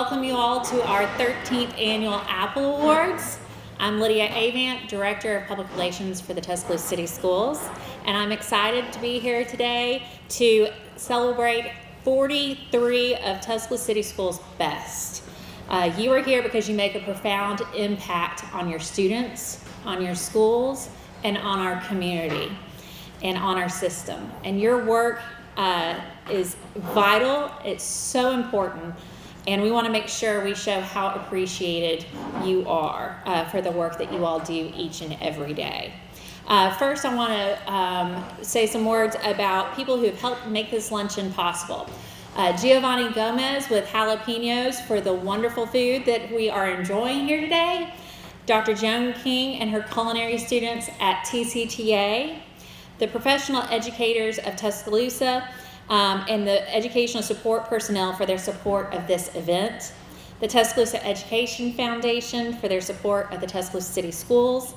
welcome you all to our 13th annual Apple Awards. I'm Lydia Avant, Director of Public Relations for the Tuscaloosa City Schools, and I'm excited to be here today to celebrate 43 of Tuscaloosa City Schools' best. You are here because you make a profound impact on your students, on your schools, and on our community, and on our system. And your work is vital. It's so important. And we want to make sure we show how appreciated you are for the work that you all do each and every day. First, I want to say some words about people who have helped make this luncheon possible. Giovanni Gomez with Jalapenos for the wonderful food that we are enjoying here today. Dr. Joan King and her culinary students at TCTA. The professional educators of Tuscaloosa, and the educational support personnel for their support of this event, the Tuscaloosa Education Foundation for their support of the Tuscaloosa City Schools,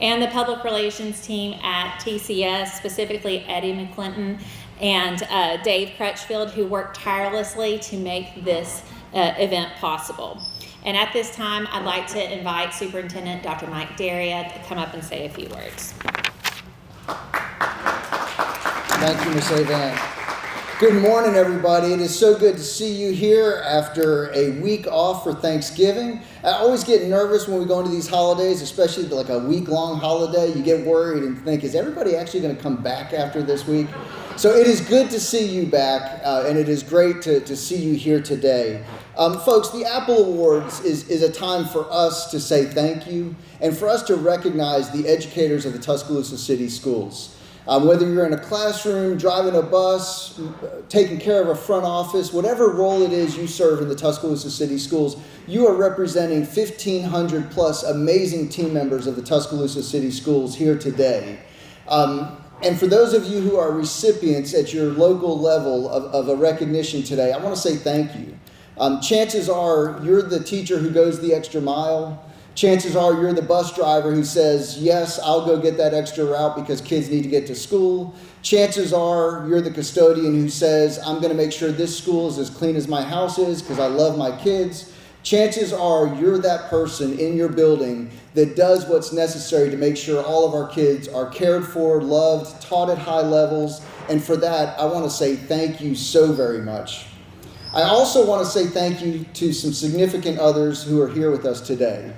and the public relations team at TCS, specifically Eddie McClinton and Dave Crutchfield, who worked tirelessly to make this event possible. And at this time, I'd like to invite Superintendent Dr. Mike Daria to come up and say a few words. Thank you, Ms. Avant. Good morning, everybody. It is so good to see you here after a week off for Thanksgiving. I always get nervous when we go into these holidays, especially like a week-long holiday. You get worried and think, is everybody actually going to come back after this week? So it is good to see you back, and it is great to see you here today. Folks, the Apple Awards is a time for us to say thank you and for us to recognize the educators of the Tuscaloosa City Schools. Whether you're in a classroom, driving a bus, taking care of a front office, whatever role it is you serve in the Tuscaloosa City Schools, you are representing 1,500 plus amazing team members of the Tuscaloosa City Schools here today. And for those of you who are recipients at your local level of a recognition today, I want to say thank you. Chances are you're the teacher who goes the extra mile. Chances are you're the bus driver who says, yes, I'll go get that extra route because kids need to get to school. Chances are you're the custodian who says, I'm going to make sure this school is as clean as my house is because I love my kids. Chances are you're that person in your building that does what's necessary to make sure all of our kids are cared for, loved, taught at high levels. And for that, I want to say thank you so very much. I also want to say thank you to some significant others who are here with us today.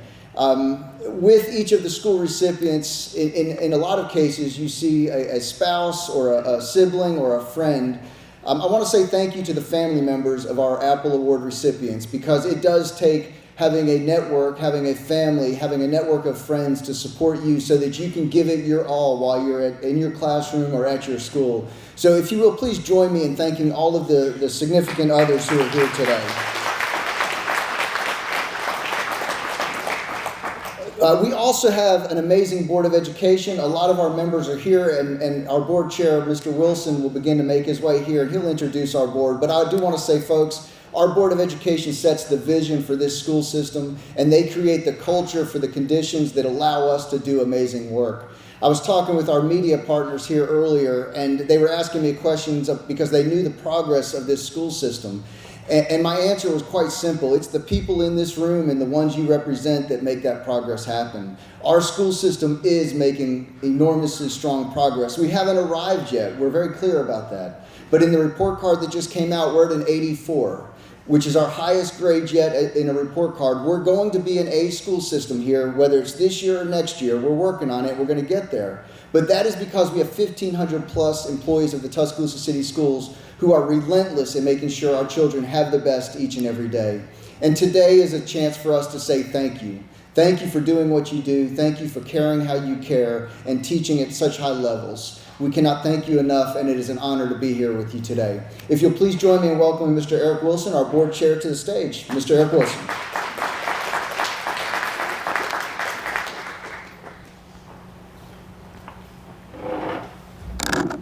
With each of the school recipients, in a lot of cases, you see a spouse or a sibling or a friend. I want to say thank you to the family members of our Apple Award recipients because it does take having a network, having a family, having a network of friends to support you so that you can give it your all while you're in your classroom or at your school. So if you will, please join me in thanking all of the significant others who are here today. We also have an amazing Board of Education. A lot of our members are here, and our board chair, Mr. Wilson, will begin to make his way here, and he'll introduce our board. But I do want to say, folks, our Board of Education sets the vision for this school system, and they create the culture for the conditions that allow us to do amazing work. I was talking with our media partners here earlier, and they were asking me questions because they knew the progress of this school system. And my answer was quite simple. It's the people in this room and the ones you represent that make that progress happen. Our school system is making enormously strong progress. We haven't arrived yet. We're very clear about that. But in the report card that just came out, we're at an 84, which is our highest grade yet in a report card. We're going to be an A school system here, whether it's this year or next year. We're working on it. We're going to get there. But that is because we have 1,500 plus employees of the Tuscaloosa City Schools who are relentless in making sure our children have the best each and every day. And today is a chance for us to say thank you. Thank you for doing what you do. Thank you for caring how you care and teaching at such high levels. We cannot thank you enough, and it is an honor to be here with you today. If you'll please join me in welcoming Mr. Eric Wilson, our board chair, to the stage. Mr. Eric Wilson.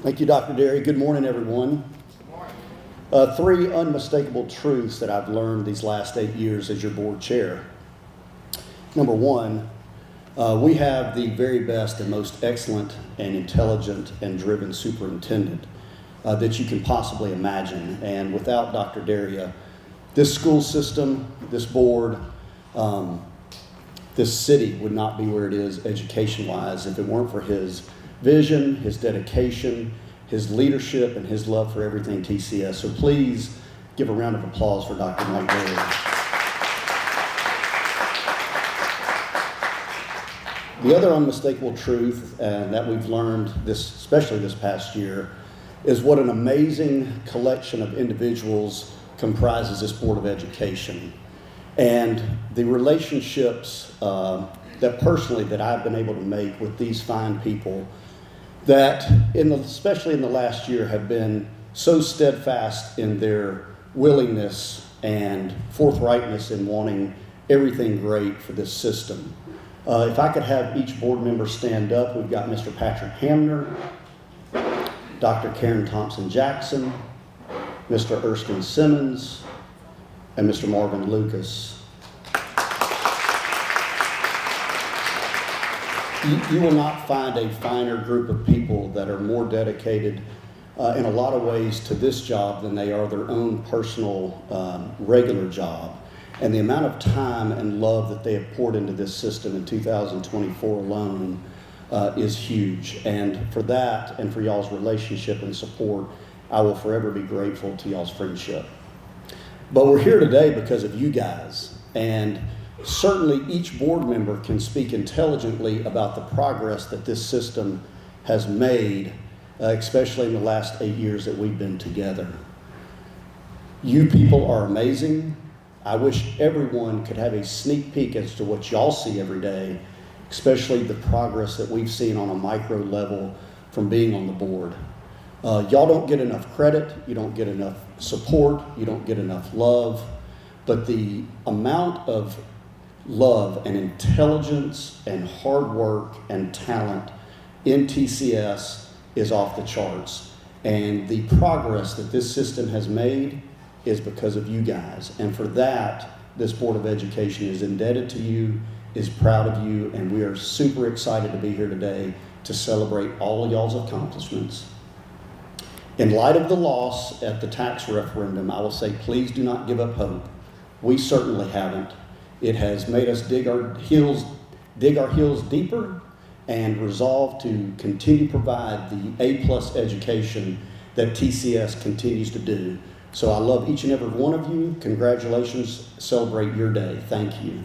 Thank you, Dr. Derry. Good morning, everyone. Three unmistakable truths that I've learned these last 8 years as your board chair. Number one, we have the very best and most excellent and intelligent and driven superintendent that you can possibly imagine. And without Dr. Daria, This school system, this board, this city would not be where it is education-wise if it weren't for his vision, his dedication, his leadership, and his love for everything TCS. So please give a round of applause for Dr. Mike Berry. The other unmistakable truth that we've learned, especially this past year, is what an amazing collection of individuals comprises this Board of Education. And the relationships that I've been able to make with these fine people that, especially in the last year, have been so steadfast in their willingness and forthrightness in wanting everything great for this system. If I could have each board member stand up, we've got Mr. Patrick Hamner, Dr. Karen Thompson-Jackson, Mr. Erskine Simmons, and Mr. Marvin Lucas. You will not find a finer group of people that are more dedicated in a lot of ways to this job than they are their own personal regular job. And the amount of time and love that they have poured into this system in 2024 alone is huge. And for that and for y'all's relationship and support, I will forever be grateful to y'all's friendship. But we're here today because of you guys. And certainly each board member can speak intelligently about the progress that this system has made, especially in the last 8 years that we've been together. You people are amazing. I wish everyone could have a sneak peek as to what y'all see every day, especially the progress that we've seen on a micro level from being on the board. Y'all don't get enough credit, you don't get enough support, you don't get enough love, but the amount of love and intelligence and hard work and talent in TCS is off the charts. And the progress that this system has made is because of you guys. And for that, this Board of Education is indebted to you, is proud of you, and we are super excited to be here today to celebrate all of y'all's accomplishments. In light of the loss at the tax referendum, I will say please do not give up hope. We certainly haven't. It has made us dig our heels deeper and resolve to continue to provide the A+ education that TCS continues to do. So I love each and every one of you. Congratulations. Celebrate your day. Thank you.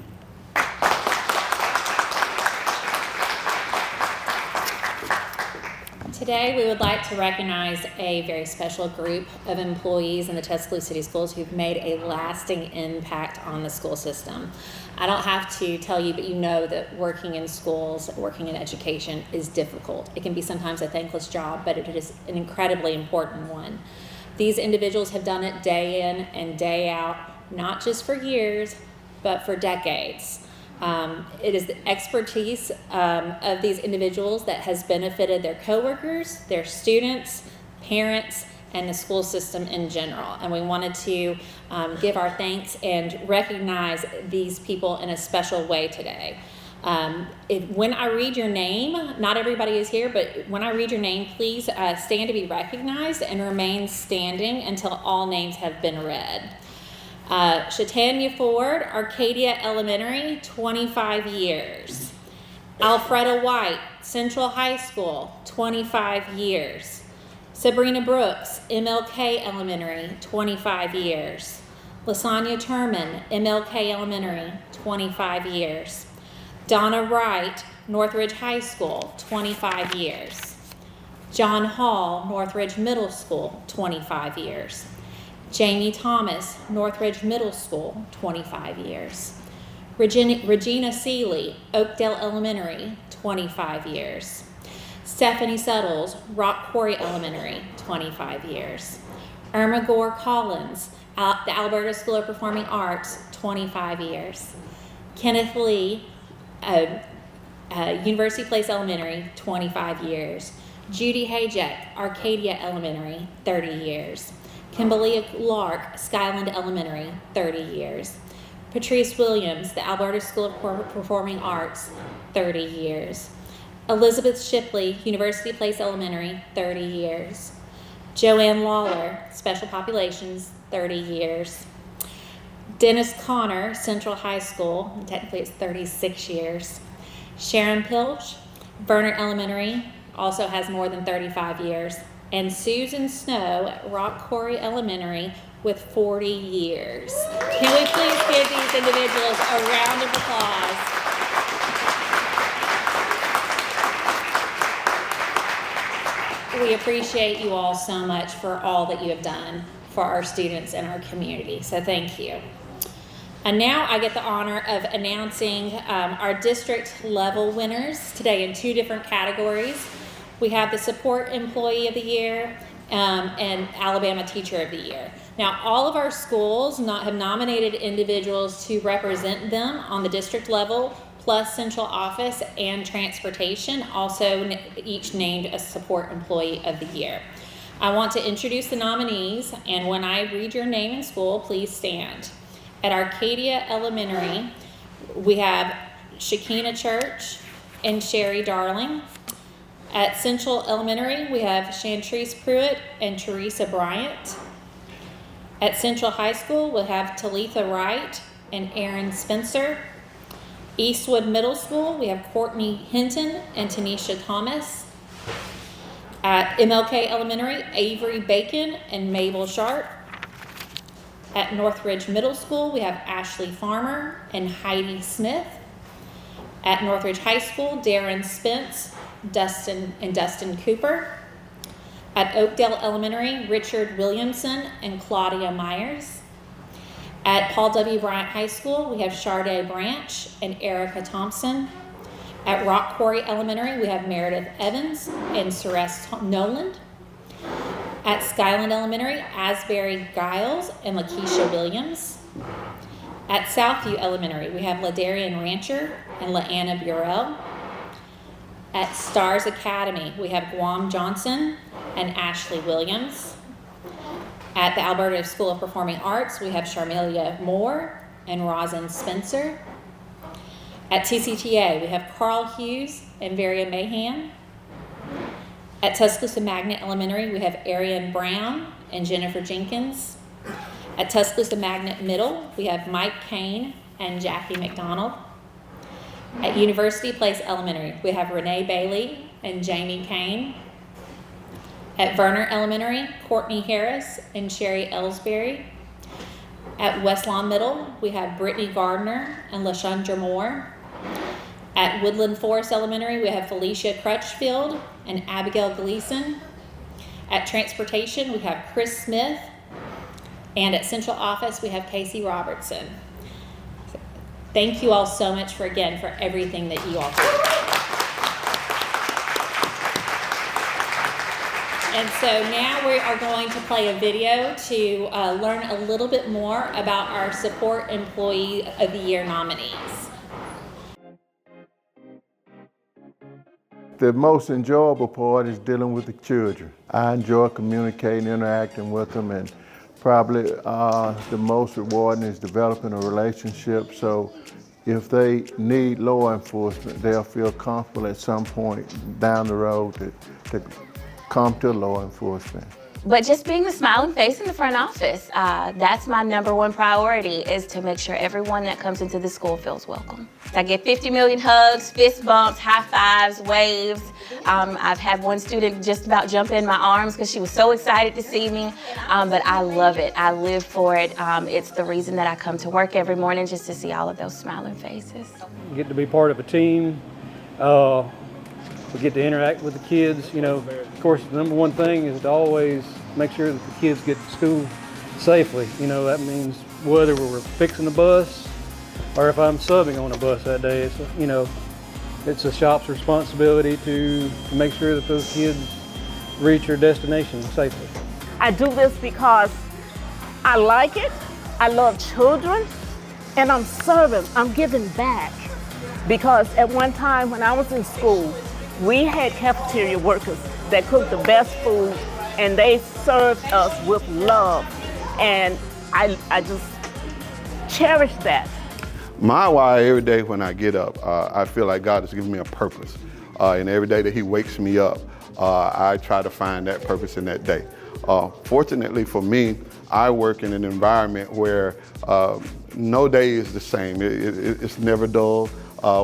Today, we would like to recognize a very special group of employees in the Tuscaloosa City Schools who've made a lasting impact on the school system. I don't have to tell you, but you know that working in schools, working in education is difficult. It can be sometimes a thankless job, but it is an incredibly important one. These individuals have done it day in and day out, not just for years, but for decades. It is the expertise of these individuals that has benefited their coworkers, their students, parents, and the school system in general. And we wanted to give our thanks and recognize these people in a special way today. When I read your name, not everybody is here, but when I read your name, please stand to be recognized and remain standing until all names have been read. Shatanya Ford, Arcadia Elementary, 25 years. Alfreda White, Central High School, 25 years. Sabrina Brooks, MLK Elementary, 25 years. Lasagna Turman, MLK Elementary, 25 years. Donna Wright, Northridge High School, 25 years. John Hall, Northridge Middle School, 25 years. Jamie Thomas, Northridge Middle School, 25 years. Regina Seeley, Oakdale Elementary, 25 years. Stephanie Settles, Rock Quarry Elementary, 25 years. Irma Gore Collins, the Alberta School of Performing Arts, 25 years. Kenneth Lee, University Place Elementary, 25 years. Judy Hajek, Arcadia Elementary, 30 years. Kimberly Lark, Skyland Elementary, 30 years. Patrice Williams, the Alberta School of Performing Arts, 30 years. Elizabeth Shipley, University Place Elementary, 30 years. Joanne Lawler, Special Populations, 30 years. Dennis Connor, Central High School, and technically it's 36 years. Sharon Pilch, Verner Elementary, also has more than 35 years. And Susan Snow at Rock Quarry Elementary with 40 years. Can we please give these individuals a round of applause? We appreciate you all so much for all that you have done for our students and our community, so thank you. And now I get the honor of announcing our district level winners today in 2 different categories. We have the Support Employee of the Year and Alabama Teacher of the Year. Now, all of our schools have nominated individuals to represent them on the district level, plus central office and transportation, also each named a Support Employee of the Year. I want to introduce the nominees, and when I read your name in school, please stand. At Arcadia Elementary, we have Shakina Church and Sherry Darling. At Central Elementary, we have Chantrice Pruitt and Teresa Bryant. At Central High School, we'll have Talitha Wright and Aaron Spencer. Eastwood Middle School, we have Courtney Hinton and Tanisha Thomas. At MLK Elementary, Avery Bacon and Mabel Sharp. At Northridge Middle School, we have Ashley Farmer and Heidi Smith. At Northridge High School, Darren Spence, Dustin Cooper. At Oakdale Elementary, Richard Williamson and Claudia Myers. At Paul W. Bryant High School, we have Sharday Branch and Erica Thompson. At Rock Quarry Elementary, we have Meredith Evans and Celeste Noland. At Skyland Elementary, Asbury Giles and Lakeisha Williams. At Southview Elementary, we have Ladarian Rancher and LaAnna Burrell. At Stars Academy, we have Guam Johnson and Ashley Williams. At the Alberta School of Performing Arts, we have Sharmelia Moore and Rosin Spencer. At TCTA, we have Carl Hughes and Varia Mahan. At Tuscaloosa Magnet Elementary, we have Arian Brown and Jennifer Jenkins. At Tuscaloosa Magnet Middle, we have Mike Kane and Jackie McDonald. At University Place Elementary, we have Renee Bailey and Jamie Kane. At Verner Elementary, Courtney Harris and Sherry Ellsbury. At Westlawn Middle, we have Brittany Gardner and LaShundra Moore. At Woodland Forest Elementary, we have Felicia Crutchfield and Abigail Gleason. At Transportation, we have Chris Smith. And at Central Office, we have Casey Robertson. Thank you all so much for everything that you all do. And so now we are going to play a video to learn a little bit more about our Support Employee of the Year nominees. The most enjoyable part is dealing with the children. I enjoy communicating, interacting with them, and probably the most rewarding is developing a relationship. So if they need law enforcement, they'll feel comfortable at some point down the road to come to law enforcement. But just being the smiling face in the front office, that's my #1 priority, is to make sure everyone that comes into the school feels welcome. I get 50 million hugs, fist bumps, high fives, waves. I've had one student just about jump in my arms because she was so excited to see me, but I love it. I live for it. It's the reason that I come to work every morning, just to see all of those smiling faces. Get to be part of a team. We get to interact with the kids. You know, of course, the #1 thing is to always make sure that the kids get to school safely. You know, that means whether we're fixing a bus or if I'm subbing on a bus that day, it's a shop's responsibility to make sure that those kids reach their destination safely. I do this because I like it, I love children, and I'm serving, I'm giving back. Because at one time when I was in school, we had cafeteria workers that cooked the best food, and they served us with love. And I just cherish that. My why every day when I get up, I feel like God has given me a purpose. And every day that He wakes me up, I try to find that purpose in that day. Fortunately for me, I work in an environment where no day is the same. It's never dull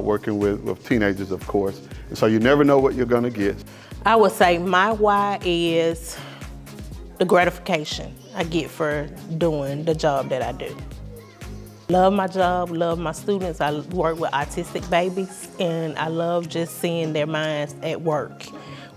working with teenagers, of course. And so you never know what you're gonna get. I would say my why is the gratification I get for doing the job that I do. Love my job, love my students. I work with autistic babies, and I love just seeing their minds at work.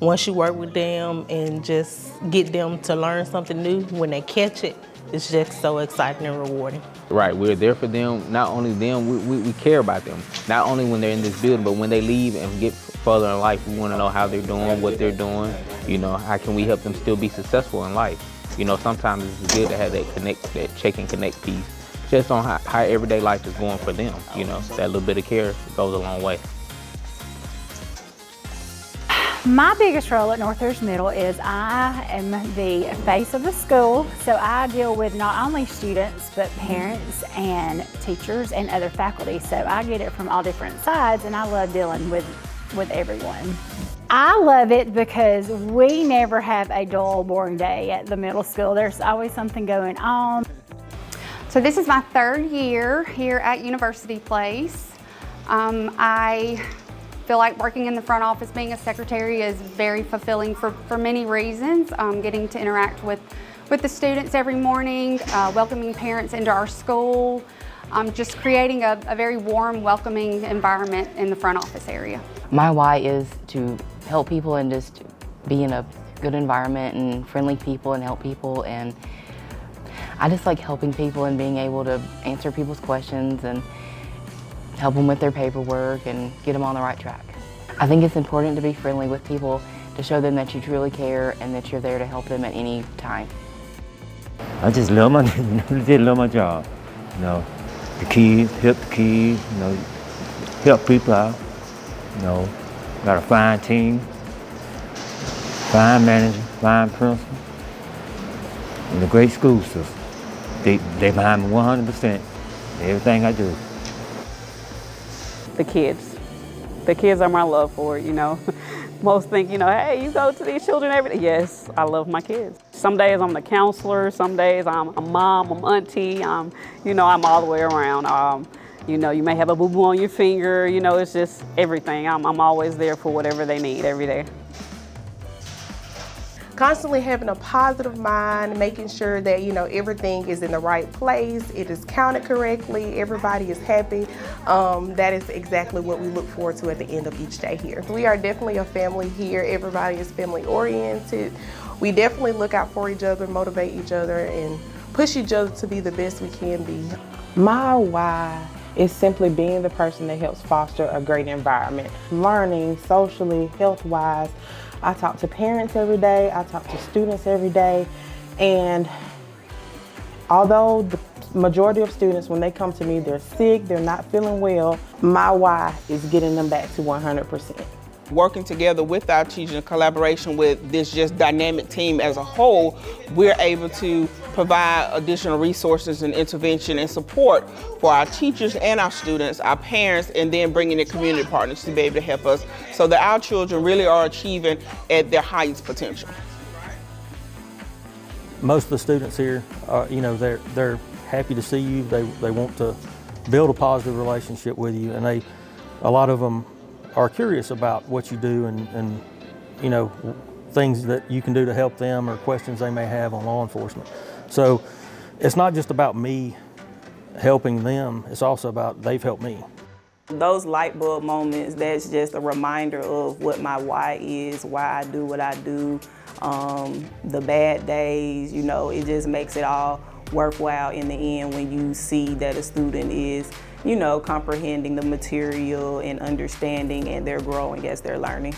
Once you work with them and just get them to learn something new, when they catch it, it's just so exciting and rewarding. Right, we're there for them. Not only them, we care about them. Not only when they're in this building, but when they leave and get further in life, we want to know how they're doing, what they're doing. You know, how can we help them still be successful in life? You know, sometimes it's good to have that check and connect piece, just on how everyday life is going for them. You know, that little bit of care goes a long way. My biggest role at Northridge Middle is I am the face of the school, so I deal with not only students, but parents and teachers and other faculty. So I get it from all different sides, and I love dealing with everyone. I love it because we never have a dull, boring day at the middle school. There's always something going on. So this is my 3rd year here at University Place. I feel like working in the front office, being a secretary, is very fulfilling for many reasons. Getting to interact with the students every morning, welcoming parents into our school, just creating a very warm, welcoming environment in the front office area. My why is to help people and just be in a good environment and friendly people and help people, and I just like helping people and being able to answer people's questions and help them with their paperwork and get them on the right track. I think it's important to be friendly with people, to show them that you truly care and that you're there to help them at any time. I just love my job. You know, the kids, help the kids, you know, help people out. You know, got a fine team, fine manager, fine principal, and a great school system. They behind me 100%, everything I do. The kids. The kids are my love for it, you know. Most think, you know, hey, you go to these children every day. Yes, I love my kids. Some days I'm the counselor, some days I'm a mom, I'm auntie, you know, I'm all the way around. You know, you may have a boo-boo on your finger, you know, it's just everything. I'm always there for whatever they need every day. Constantly having a positive mind, making sure that, you know, everything is in the right place, it is counted correctly, everybody is happy. That is exactly what we look forward to at the end of each day here. We are definitely a family here. Everybody is family oriented. We definitely look out for each other, motivate each other, and push each other to be the best we can be. My why is simply being the person that helps foster a great environment. Learning socially, health-wise. I talk to parents every day, I talk to students every day, and although the majority of students, when they come to me, they're sick, they're not feeling well, my why is getting them back to 100%. Working together with our teachers in collaboration with this just dynamic team as a whole, we're able to provide additional resources and intervention and support for our teachers and our students, our parents, and then bringing in community partners to be able to help us so that our children really are achieving at their highest potential. Most of the students here, you know, they're happy to see you. They want to build a positive relationship with you, and a lot of them are curious about what you do and you know, things that you can do to help them or questions they may have on law enforcement. So it's not just about me helping them, it's also about they've helped me. Those light bulb moments, that's just a reminder of what my why is, why I do what I do. The bad days, you know, it just makes it all worthwhile in the end when you see that a student is, you know, comprehending the material and understanding, and they're growing as they're learning.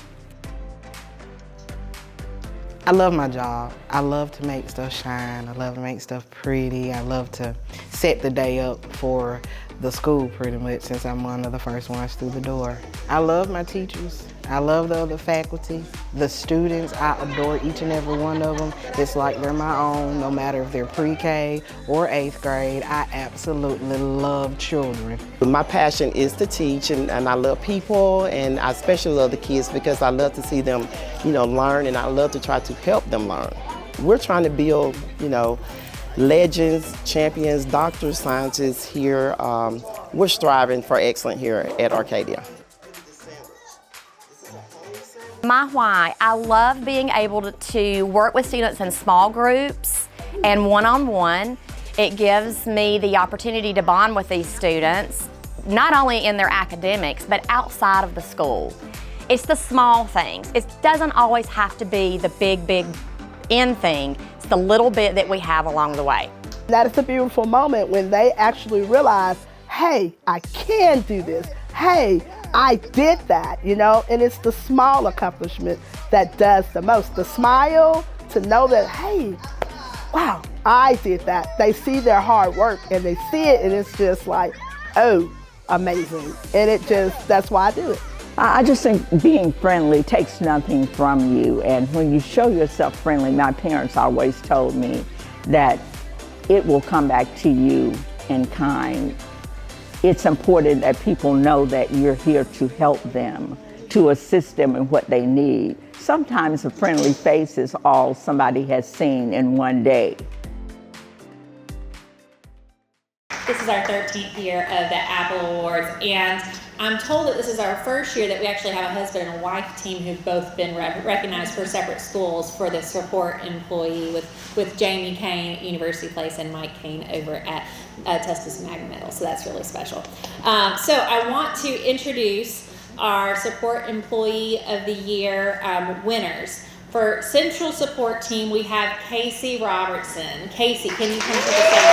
I love my job. I love to make stuff shine. I love to make stuff pretty. I love to set the day up for the school pretty much, since I'm one of the first ones through the door. I love my teachers. I love the other faculty. The students, I adore each and every one of them. It's like they're my own, no matter if they're pre-K or 8th grade. I absolutely love children. My passion is to teach, and I love people, and I especially love the kids because I love to see them, you know, learn, and I love to try to help them learn. We're trying to build, you know, legends, champions, doctors, scientists here. We're striving for excellence here at Arcadia. My why, I love being able to work with students in small groups and one-on-one. It gives me the opportunity to bond with these students, not only in their academics, but outside of the school. It's the small things. It doesn't always have to be the big end thing. It's the little bit that we have along the way. That is a beautiful moment when they actually realize, hey, I can do this. Hey, I did that, you know, and it's the small accomplishment that does the most. The smile, to know that, hey, wow, I did that. They see their hard work and they see it and it's just like, oh, amazing. And that's why I do it. I just think being friendly takes nothing from you. And when you show yourself friendly, my parents always told me that it will come back to you in kind. It's important that people know that you're here to help them, to assist them in what they need. Sometimes a friendly face is all somebody has seen in one day. This is our 13th year of the Apple Awards, and I'm told that this is our first year that we actually have a husband and a wife team who've both been recognized for separate schools for the support employee with Jamie Kane at University Place and Mike Kane over at Tuscaloosa Magna Middle, so that's really special. So I want to introduce our Support Employee of the Year winners. For Central Support Team, we have Casey Robertson. Casey, can you come to the stage?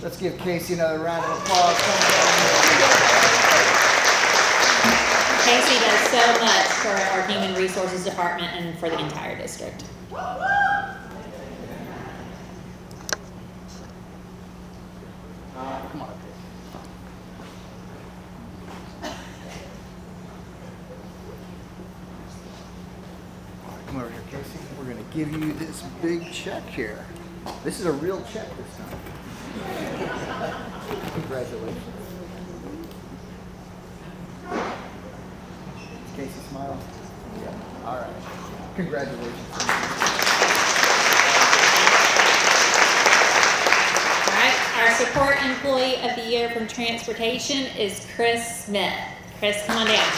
Let's give Casey another round of applause. Casey does so much for our Human Resources Department and for the entire district. Come on. Come over here, Casey. We're going to give you this big check here. This is a real check this time. Congratulations. Casey, smile. Yeah. All right. Congratulations. All right. Our Support Employee of the Year from Transportation is Chris Smith. Chris, come on down.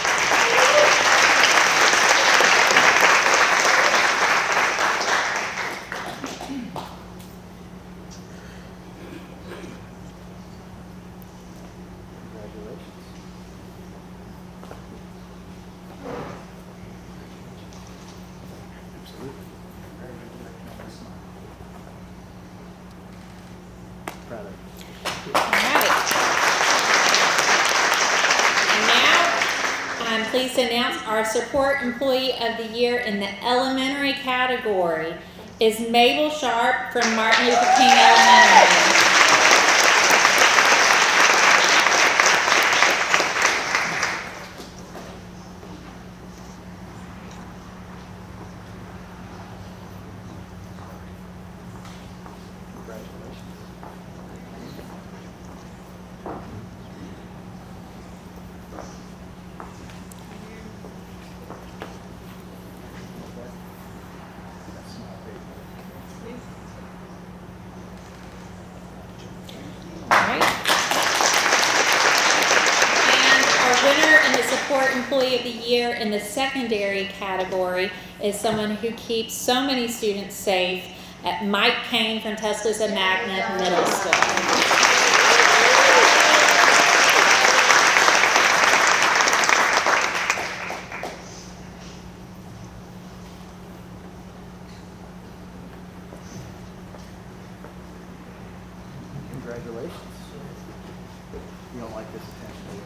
Pleased to announce our Support Employee of the Year in the elementary category is Mabel Sharp from Martin Luther King Elementary. Employee of the Year in the secondary category is someone who keeps so many students safe at Mike Kane from Tuscaloosa Magna Middle School. Congratulations. You don't like this attention, do you?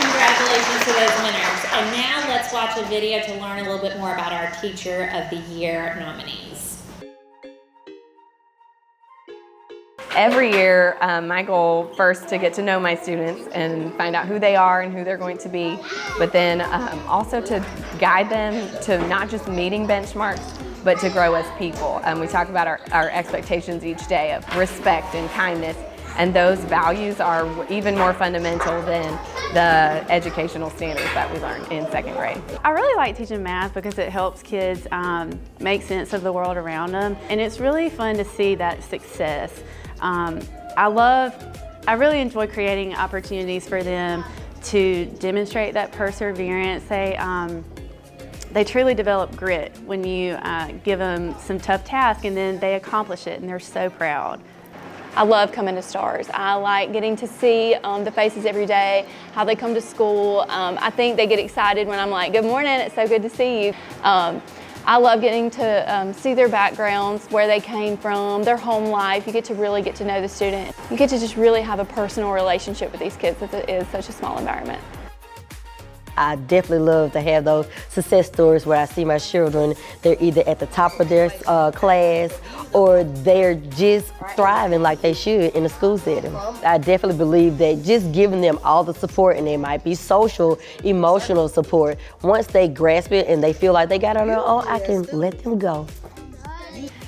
Congratulations to those winners. And now let's watch a video to learn a little bit more about our Teacher of the Year nominees. Every year, my goal first to get to know my students and find out who they are and who they're going to be, but then also to guide them to not just meeting benchmarks, but to grow as people. We talk about our expectations each day of respect and kindness, and those values are even more fundamental than the educational standards that we learn in second grade. I really like teaching math because it helps kids make sense of the world around them, and it's really fun to see that success. I really enjoy creating opportunities for them to demonstrate that perseverance. They truly develop grit when you give them some tough task and then they accomplish it and they're so proud. I love coming to STARS. I like getting to see the faces every day, how they come to school. I think they get excited when I'm like, good morning, it's so good to see you. I love getting to see their backgrounds, where they came from, their home life. You get to really get to know the student. You get to just really have a personal relationship with these kids because it is such a small environment. I definitely love to have those success stories where I see my children, they're either at the top of their class or they're just thriving like they should in a school setting. I definitely believe that just giving them all the support, and it might be social, emotional support, once they grasp it and they feel like they got it on their own, I can let them go.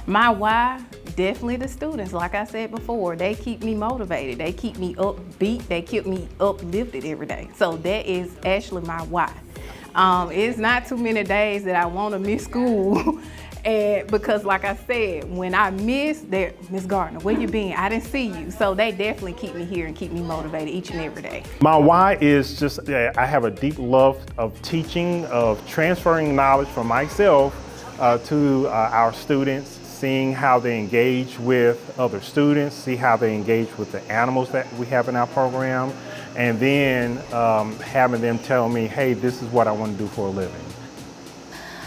My why? Definitely the students. Like I said before, they keep me motivated. They keep me upbeat. They keep me uplifted every day. So that is actually my why. It's not too many days that I want to miss school. And because like I said, when I miss, Miss Gardner, where you been? I didn't see you. So they definitely keep me here and keep me motivated each and every day. My why is just, I have a deep love of teaching, of transferring knowledge from myself to our students, seeing how they engage with other students, see how they engage with the animals that we have in our program, and then having them tell me, hey, this is what I want to do for a living.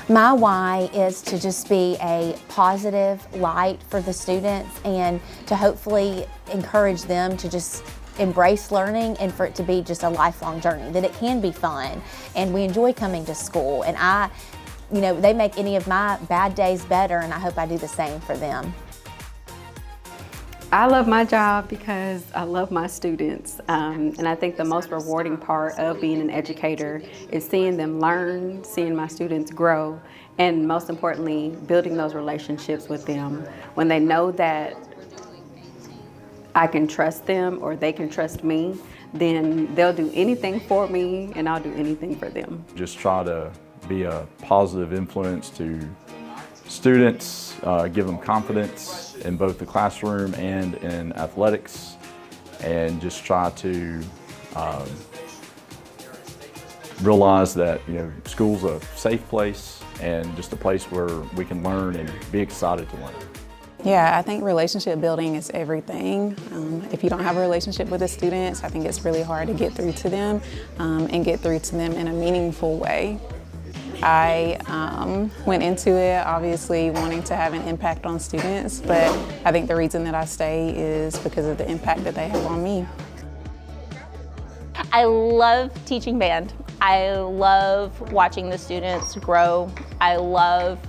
My why is to just be a positive light for the students and to hopefully encourage them to just embrace learning and for it to be just a lifelong journey, that it can be fun and we enjoy coming to school, and they make any of my bad days better, and I hope I do the same for them. I love my job because I love my students, and I think the most rewarding part of being an educator is seeing them learn, seeing my students grow, and most importantly, building those relationships with them. When they know that I can trust them or they can trust me, then they'll do anything for me and I'll do anything for them. Just try to be a positive influence to students, give them confidence in both the classroom and in athletics, and just try to realize that school's a safe place and just a place where we can learn and be excited to learn. Yeah, I think relationship building is everything. If you don't have a relationship with the students, I think it's really hard to get through to them and get through to them in a meaningful way. I went into it obviously wanting to have an impact on students, but I think the reason that I stay is because of the impact that they have on me. I love teaching band. I love watching the students grow. I love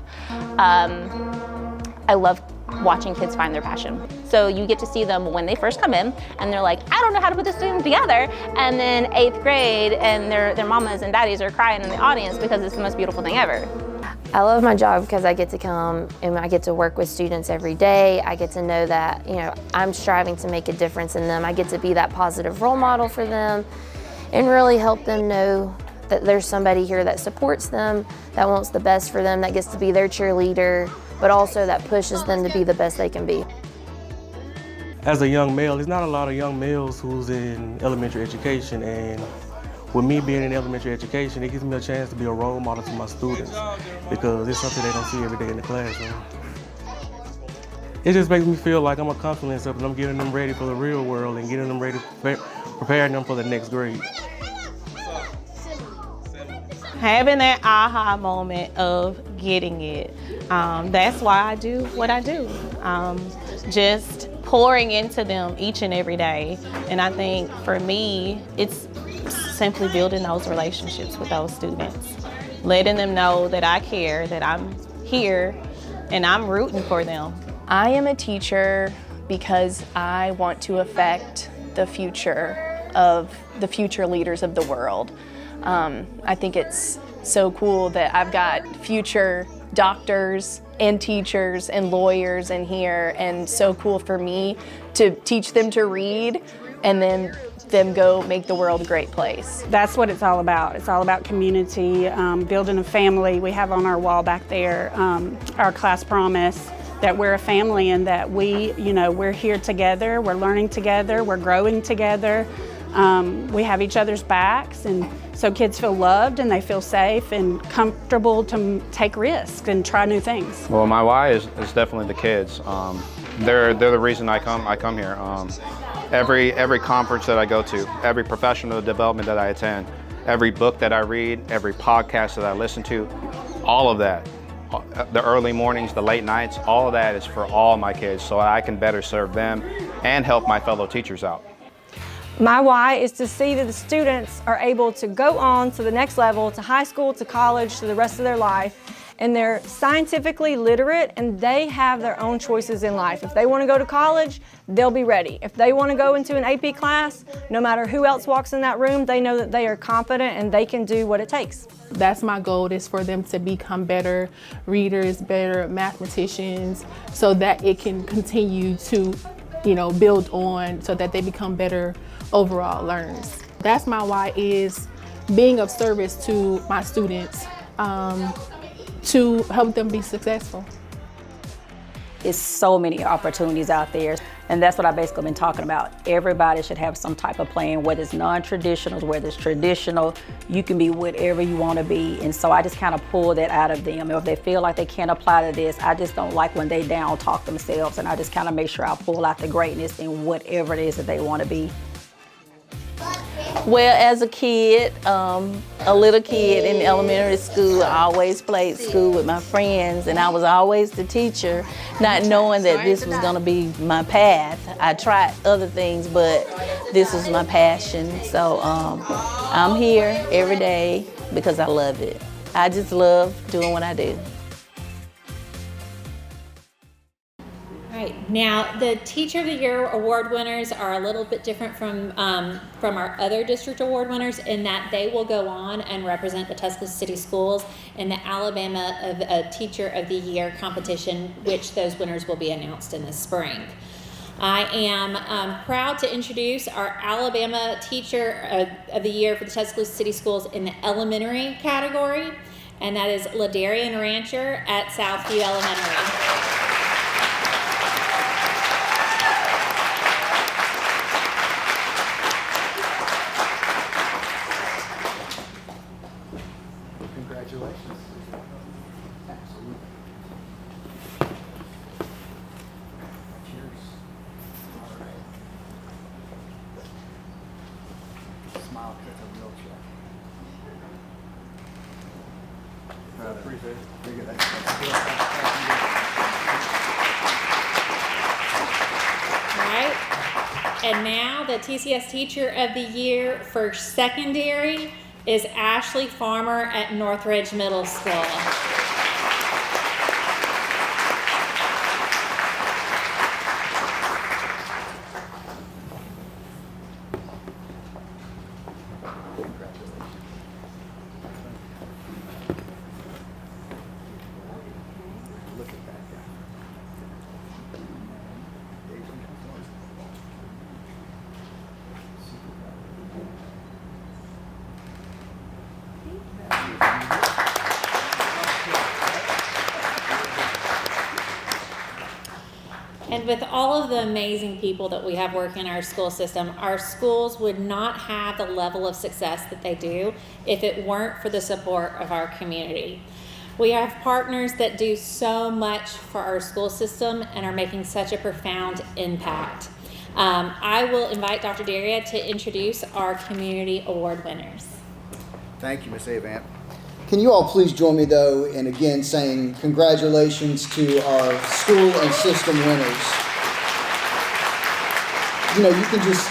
watching kids find their passion. So you get to see them when they first come in and they're like, I don't know how to put this thing together. And then 8th grade and their mamas and daddies are crying in the audience because it's the most beautiful thing ever. I love my job because I get to come and I get to work with students every day. I get to know that, I'm striving to make a difference in them. I get to be that positive role model for them and really help them know that there's somebody here that supports them, that wants the best for them, that gets to be their cheerleader, but also that pushes them to be the best they can be. As a young male, there's not a lot of young males who's in elementary education, and with me being in elementary education, it gives me a chance to be a role model to my students because it's something they don't see every day in the classroom. It just makes me feel like I'm accomplishing something. I'm getting them ready for the real world and getting them ready, preparing them for the next grade. Having that aha moment of getting it. That's why I do what I do. Just pouring into them each and every day. And I think for me, it's simply building those relationships with those students. Letting them know that I care, that I'm here, and I'm rooting for them. I am a teacher because I want to affect the future of the future leaders of the world. I think it's so cool that I've got future doctors and teachers and lawyers in here, and so cool for me to teach them to read and then them go make the world a great place. That's what it's all about. It's all about community, building a family. We have on our wall back there our class promise that we're a family and that we're here together, we're learning together, we're growing together. We have each other's backs, and so kids feel loved and they feel safe and comfortable to take risks and try new things. Well, my why is definitely the kids. They're the reason I come here. Every conference that I go to, every professional development that I attend, every book that I read, every podcast that I listen to, all of that, the early mornings, the late nights, all of that is for all my kids so I can better serve them and help my fellow teachers out. My why is to see that the students are able to go on to the next level, to high school, to college, to the rest of their life, and they're scientifically literate and they have their own choices in life. If they want to go to college, they'll be ready. If they want to go into an AP class, no matter who else walks in that room, they know that they are competent and they can do what it takes. That's my goal, is for them to become better readers, better mathematicians, so that it can continue to, build on so that they become better overall learners. That's my why, is being of service to my students, to help them be successful. It's so many opportunities out there, and that's what I basically been talking about. Everybody should have some type of plan, whether it's non-traditional, whether it's traditional. You can be whatever you want to be, and so I just kind of pull that out of them. If they feel like they can't apply to this, I just don't like when they down talk themselves, and I just kind of make sure I pull out the greatness in whatever it is that they want to be. Well, as a kid, a little kid in elementary school, I always played school with my friends, and I was always the teacher, not knowing that this was going to be my path. I tried other things, but this was my passion. So I'm here every day because I love it. I just love doing what I do. Right. Now, the Teacher of the Year award winners are a little bit different from our other district award winners in that they will go on and represent the Tuscaloosa City Schools in the Alabama Teacher of the Year competition, which those winners will be announced in the spring. I am proud to introduce our Alabama Teacher of the Year for the Tuscaloosa City Schools in the elementary category, and that is Ladarian Rancher at Southview Elementary. Congratulations. Absolutely. Cheers. All right. Smile because of wheelchair. Appreciate it. Very good. All right. And now the TCS Teacher of the Year for secondary is Ashley Farmer at Northridge Middle School. And with all of the amazing people that we have working in our school system, our schools would not have the level of success that they do if it weren't for the support of our community. We have partners that do so much for our school system and are making such a profound impact. I will invite Dr. Daria to introduce our community award winners. Thank you, Ms. Avant. Can you all please join me, though, in again saying congratulations to our school and system winners. You know, you can just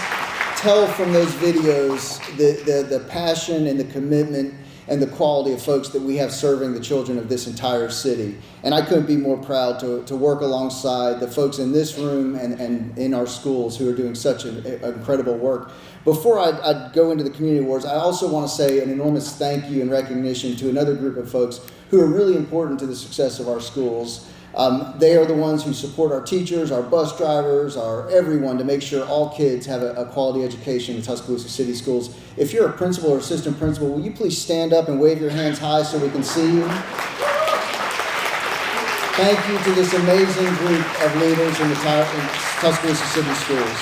tell from those videos the passion and the commitment and the quality of folks that we have serving the children of this entire city. And I couldn't be more proud to work alongside the folks in this room and in our schools who are doing such incredible work. Before I go into the community awards, I also want to say an enormous thank you and recognition to another group of folks who are really important to the success of our schools. They are the ones who support our teachers, our bus drivers, our everyone to make sure all kids have a quality education in Tuscaloosa City Schools. If you're a principal or assistant principal, will you please stand up and wave your hands high so we can see you? Thank you to this amazing group of leaders in the Tuscaloosa City Schools.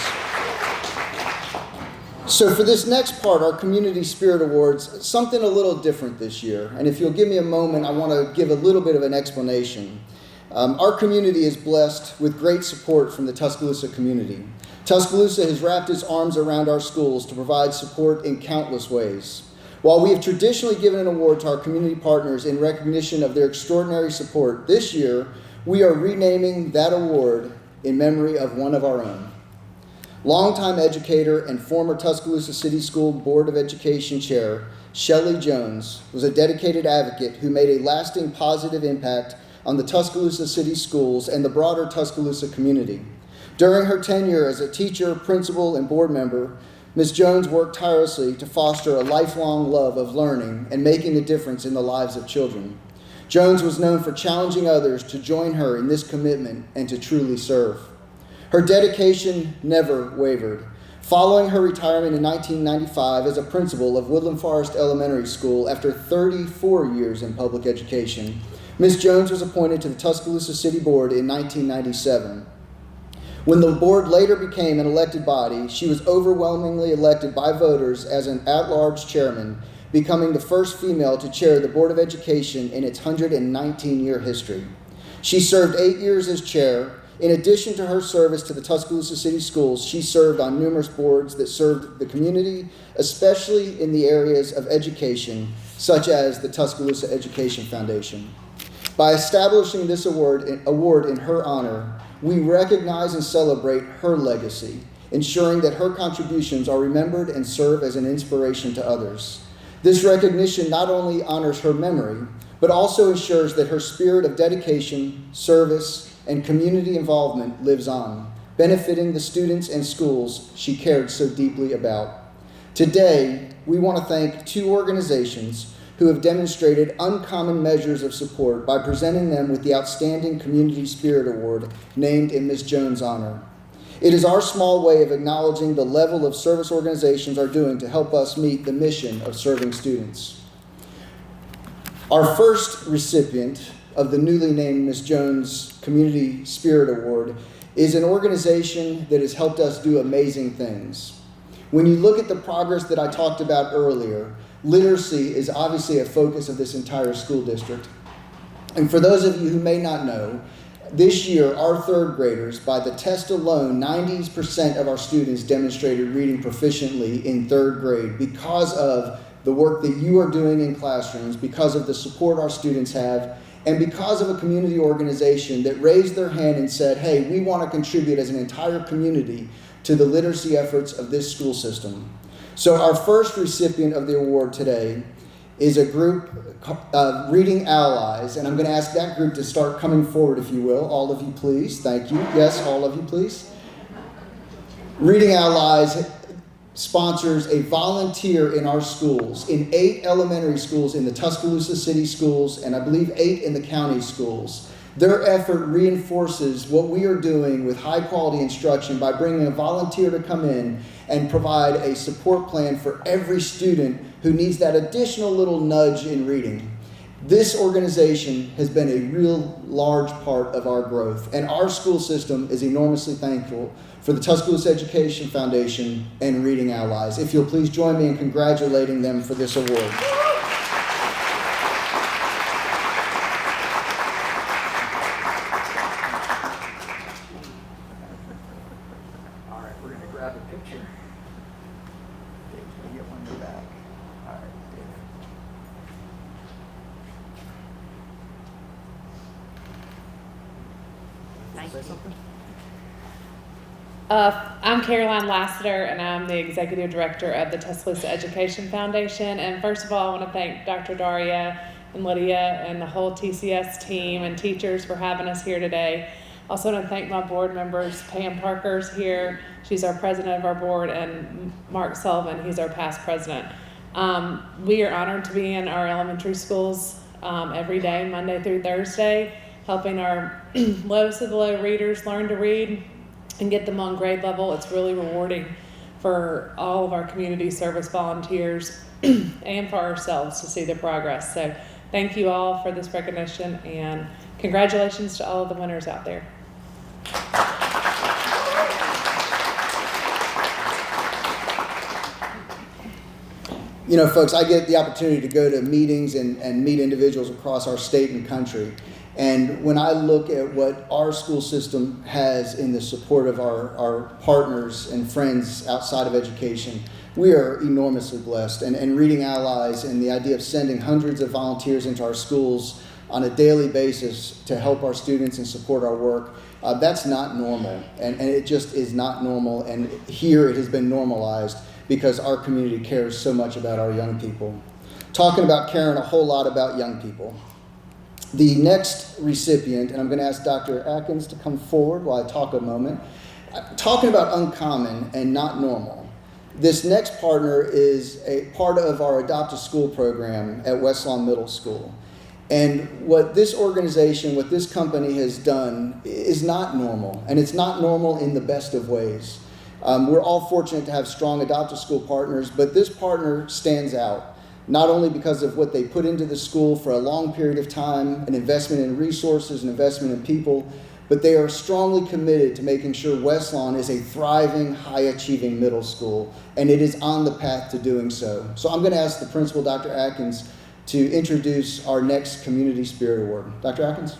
So for this next part, our Community Spirit Awards, something a little different this year. And if you'll give me a moment, I want to give a little bit of an explanation. Our community is blessed with great support from the Tuscaloosa community. Tuscaloosa has wrapped its arms around our schools to provide support in countless ways. While we have traditionally given an award to our community partners in recognition of their extraordinary support, this year we are renaming that award in memory of one of our own. Longtime educator and former Tuscaloosa City School Board of Education Chair, Shelley Jones, was a dedicated advocate who made a lasting positive impact on the Tuscaloosa City Schools and the broader Tuscaloosa community. During her tenure as a teacher, principal, and board member, Ms. Jones worked tirelessly to foster a lifelong love of learning and making a difference in the lives of children. Jones was known for challenging others to join her in this commitment and to truly serve. Her dedication never wavered. Following her retirement in 1995 as a principal of Woodland Forest Elementary School after 34 years in public education, Ms. Jones was appointed to the Tuscaloosa City Board in 1997. When the board later became an elected body, she was overwhelmingly elected by voters as an at-large chairman, becoming the first female to chair the Board of Education in its 119-year history. She served 8 years as chair. In addition to her service to the Tuscaloosa City Schools, she served on numerous boards that served the community, especially in the areas of education, such as the Tuscaloosa Education Foundation. By establishing this award in her honor, we recognize and celebrate her legacy, ensuring that her contributions are remembered and serve as an inspiration to others. This recognition not only honors her memory, but also ensures that her spirit of dedication, service, and community involvement lives on, benefiting the students and schools she cared so deeply about. Today, we want to thank two organizations who have demonstrated uncommon measures of support by presenting them with the Outstanding Community Spirit Award named in Ms. Jones' honor. It is our small way of acknowledging the level of service organizations are doing to help us meet the mission of serving students. Our first recipient of the newly named Ms. Jones Community Spirit Award is an organization that has helped us do amazing things. When you look at the progress that I talked about earlier, literacy is obviously a focus of this entire school district. And for those of you who may not know, this year our third graders, by the test alone, 90% of our students demonstrated reading proficiently in third grade because of the work that you are doing in classrooms, because of the support our students have, and because of a community organization that raised their hand and said, hey, we want to contribute as an entire community to the literacy efforts of this school system. So our first recipient of the award today is a group, Reading Allies, and I'm going to ask that group to start coming forward, if you will. All of you, please. Thank you. Yes, all of you, please. Reading Allies sponsors a volunteer in our schools, in 8 elementary schools in the Tuscaloosa City Schools, and I believe 8 in the county schools. Their effort reinforces what we are doing with high quality instruction by bringing a volunteer to come in and provide a support plan for every student who needs that additional little nudge in reading. This organization has been a real large part of our growth, and our school system is enormously thankful for the Tuscaloosa Education Foundation and Reading Allies. If you'll please join me in congratulating them for this award. I'm Caroline Lassiter, and I'm the Executive Director of the Tuscaloosa Education Foundation. And first of all, I want to thank Dr. Daria and Lydia and the whole TCS team and teachers for having us here today. Also want to thank my board members. Pam Parker's here. She's our president of our board, and Mark Sullivan, he's our past president. We are honored to be in our elementary schools every day, Monday through Thursday, helping our lowest of the low readers learn to read and get them on grade level. It's really rewarding for all of our community service volunteers and for ourselves to see the progress. So thank you all for this recognition, and congratulations to all of the winners out there. You know, folks, I get the opportunity to go to meetings and meet individuals across our state and country. And when I look at what our school system has in the support of our partners and friends outside of education, we are enormously blessed. And Reading Allies and the idea of sending hundreds of volunteers into our schools on a daily basis to help our students and support our work, that's not normal. And it just is not normal. And here it has been normalized because our community cares so much about our young people. Talking about caring a whole lot about young people. The next recipient, and I'm going to ask Dr. Atkins to come forward while I talk a moment, talking about uncommon and not normal. This next partner is a part of our Adopt a School program at West Lawn Middle School. And what this organization, what this company has done is not normal, and it's not normal in the best of ways. We're all fortunate to have strong Adopt a School partners, but this partner stands out. Not only because of what they put into the school for a long period of time, an investment in resources, an investment in people, but they are strongly committed to making sure West Lawn is a thriving, high-achieving middle school, and it is on the path to doing so. So I'm going to ask the principal, Dr. Atkins, to introduce our next Community Spirit Award. Dr. Atkins?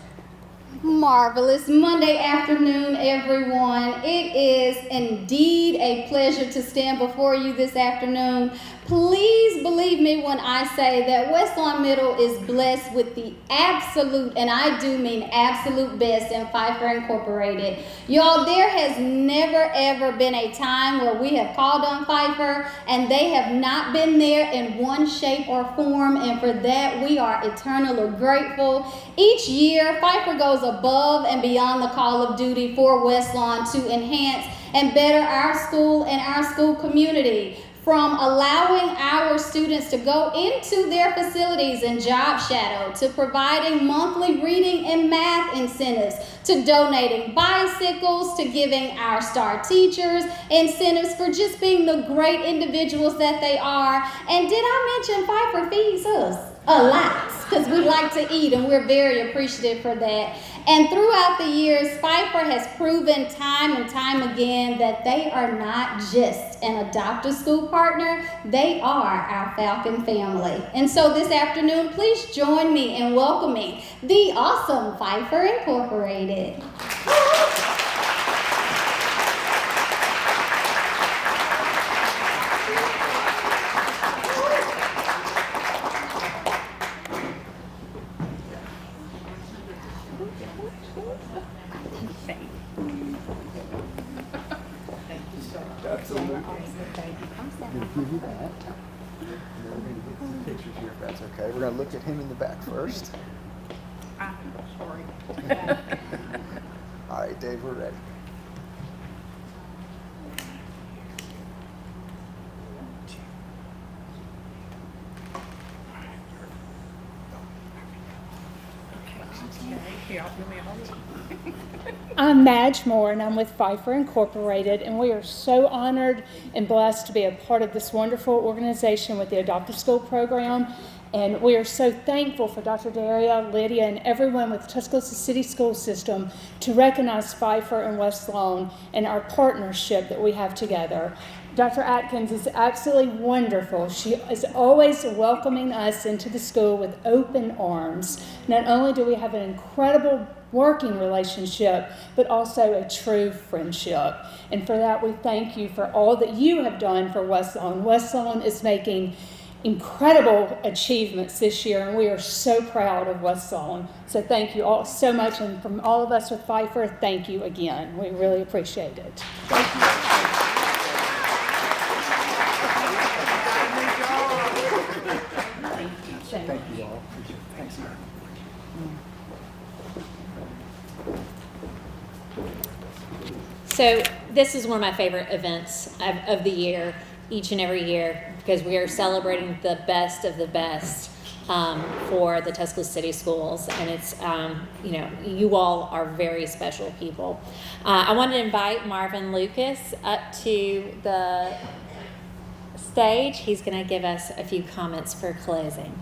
Marvelous Monday afternoon, everyone. It is indeed a pleasure to stand before you this afternoon. Please believe me when I say that West Lawn Middle is blessed with the absolute, and I do mean absolute best in Pfeiffer Incorporated. Y'all, there has never ever been a time where we have called on Pfeiffer and they have not been there in one shape or form, and for that we are eternally grateful. Each year, Pfeiffer goes above and beyond the call of duty for West Lawn to enhance and better our school and our school community. From allowing our students to go into their facilities and job shadow, to providing monthly reading and math incentives, to donating bicycles, to giving our star teachers incentives for just being the great individuals that they are. And did I mention Pfeiffer feeds us a lot? Because we like to eat and we're very appreciative for that. And throughout the years, Pfeiffer has proven time and time again that they are not just an Adopt a School partner, they are our Falcon family. And so this afternoon, please join me in welcoming the awesome Pfeiffer Incorporated. Give you that. And then we're going to get some pictures here if that's okay. We're going to look at him in the back first. Sorry. All right, Dave, we're ready. I'm Madge Moore, and I'm with Pfeiffer Incorporated, and we are so honored and blessed to be a part of this wonderful organization with the Adopt a School program. And we are so thankful for Dr. Daria, Lydia, and everyone with the Tuscaloosa City School System to recognize Pfeiffer and West Lawn and our partnership that we have together. Dr. Atkins is absolutely wonderful. She is always welcoming us into the school with open arms. Not only do we have an incredible working relationship, but also a true friendship. And for that, we thank you for all that you have done for West Lawn. West Lawn is making incredible achievements this year, and we are so proud of West Zone. So thank you all so much, and from all of us with Pfeiffer, thank you again. We really appreciate it. Thank you. Thank you all. Thanks, sir. So this is one of my favorite events of the year, each and every year, because we are celebrating the best of the best for the Tuscaloosa City Schools, and it's you all are very special people. I wanted to invite Marvin Lucas up to the stage. He's going to give us a few comments for closing.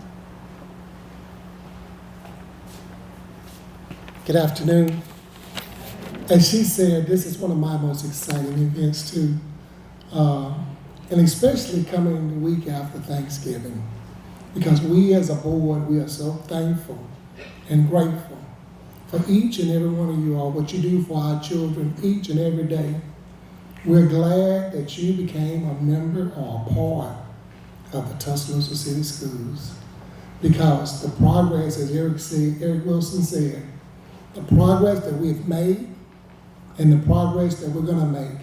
Good afternoon. As she said, this is one of my most exciting events too, and especially coming the week after Thanksgiving, because we as a board, we are so thankful and grateful for each and every one of you all, what you do for our children each and every day. We're glad that you became a member or a part of the Tuscaloosa City Schools, because the progress, as Eric Wilson said, the progress that we've made and the progress that we're going to make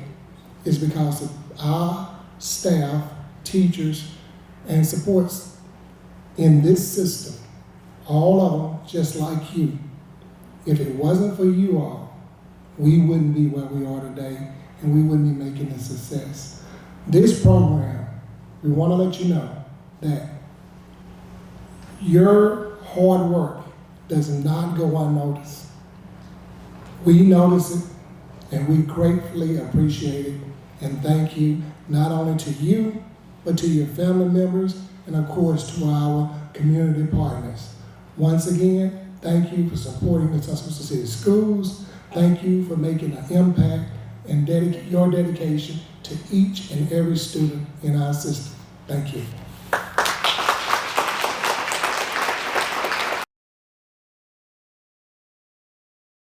is because of our staff, teachers, and supports in this system. All of them just like you. If it wasn't for you all, we wouldn't be where we are today, and we wouldn't be making a success. This program, we want to let you know that your hard work does not go unnoticed. We notice it, and we gratefully appreciate it, and thank you not only to you, but to your family members, and of course to our community partners. Once again, thank you for supporting the Tuscaloosa City Schools. Thank you for making an impact and your dedication to each and every student in our system. Thank you.